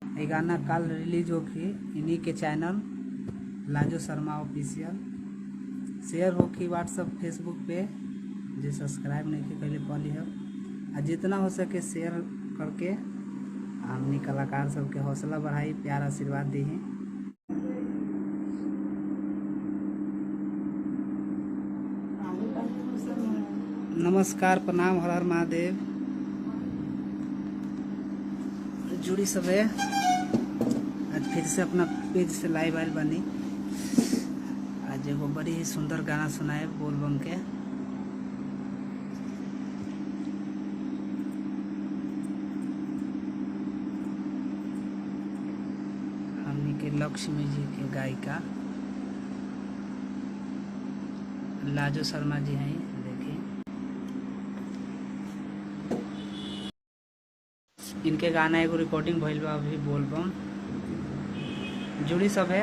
ये गाना कल रिलीज होगी इन्हीं के channel Lajo Sharma official. Share होगी व्हाट्सअप फेसबुक पे, जो सब्सक्राइब नहीं की पहले पहले है और जितना हो सके शेयर करके हमने कलाकार सबके हौसला बढ़ाई, प्यार आशीर्वाद दी। नमस्कार, प्रणाम, हर हर महादेव। जुड़ी सब है आज फिर से अपना पेज से लाइव आयल बनी। आज एगो बड़ी ही सुंदर गाना सुनाए बोलबम के। हमनी के लक्ष्मी जी के गायिका लाजो शर्मा जी हैं। इनके गाना एगो रिकॉर्डिंग भइल बा अभी बोलबम। जुड़ी सब है।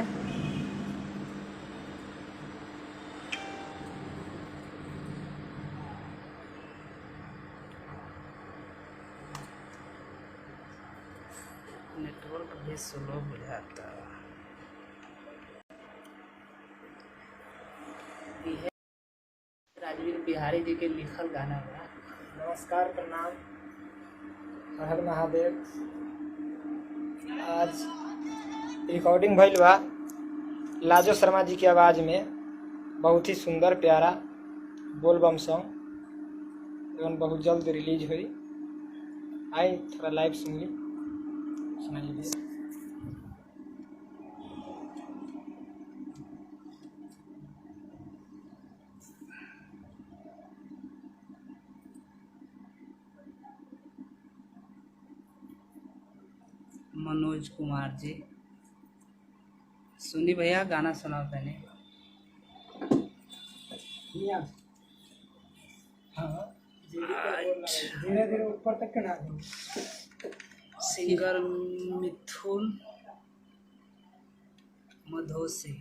नेटवर्क भी स्लो बुझाता। यह राजवीर बिहारी जी के लिखल गाना बा। नमस्कार, प्रणाम, हर हर महादेव। आज रिकॉर्डिंग भइल बा लाजो शर्मा जी की आवाज़ में। बहुत ही सुंदर प्यारा बोलबम सॉन्ग जौन बहुत जल्द रिलीज हुई। आई थोड़ा लाइव सुन ली, सुनाइए। मनोज कुमार जी, सुनी भैया गाना सुनाओ तने। धीरे धीरे ऊपर तक ना। सिंगर मिथुन मधोसी।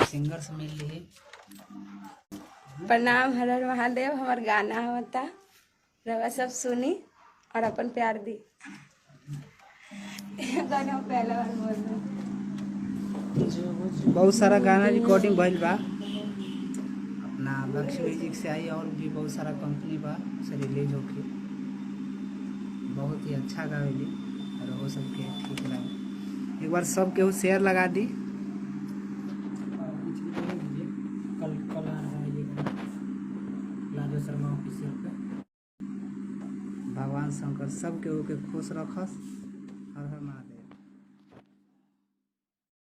सिंगर से मिल ली। प्रणाम, हर हर महादेव। हमार गाना होता रवा सब सुनी और अपन प्यार दी। गाना पहला बार बोल रहे। बहुत सारा गाना रिकॉर्डिंग भइल बा अपना लक्ष्मी म्यूजिक से आई, और भी बहुत सारा कंपनी बा से रिलीज होके। बहुत ही अच्छा गावेली और वो सबके ठीक लगे। एक बार सब केहू शेयर लगा दी। कल आ रहा है ये लाजो शर्मा ऑफिशियल पे। भगवान शंकर सब केहू के खुश रखस।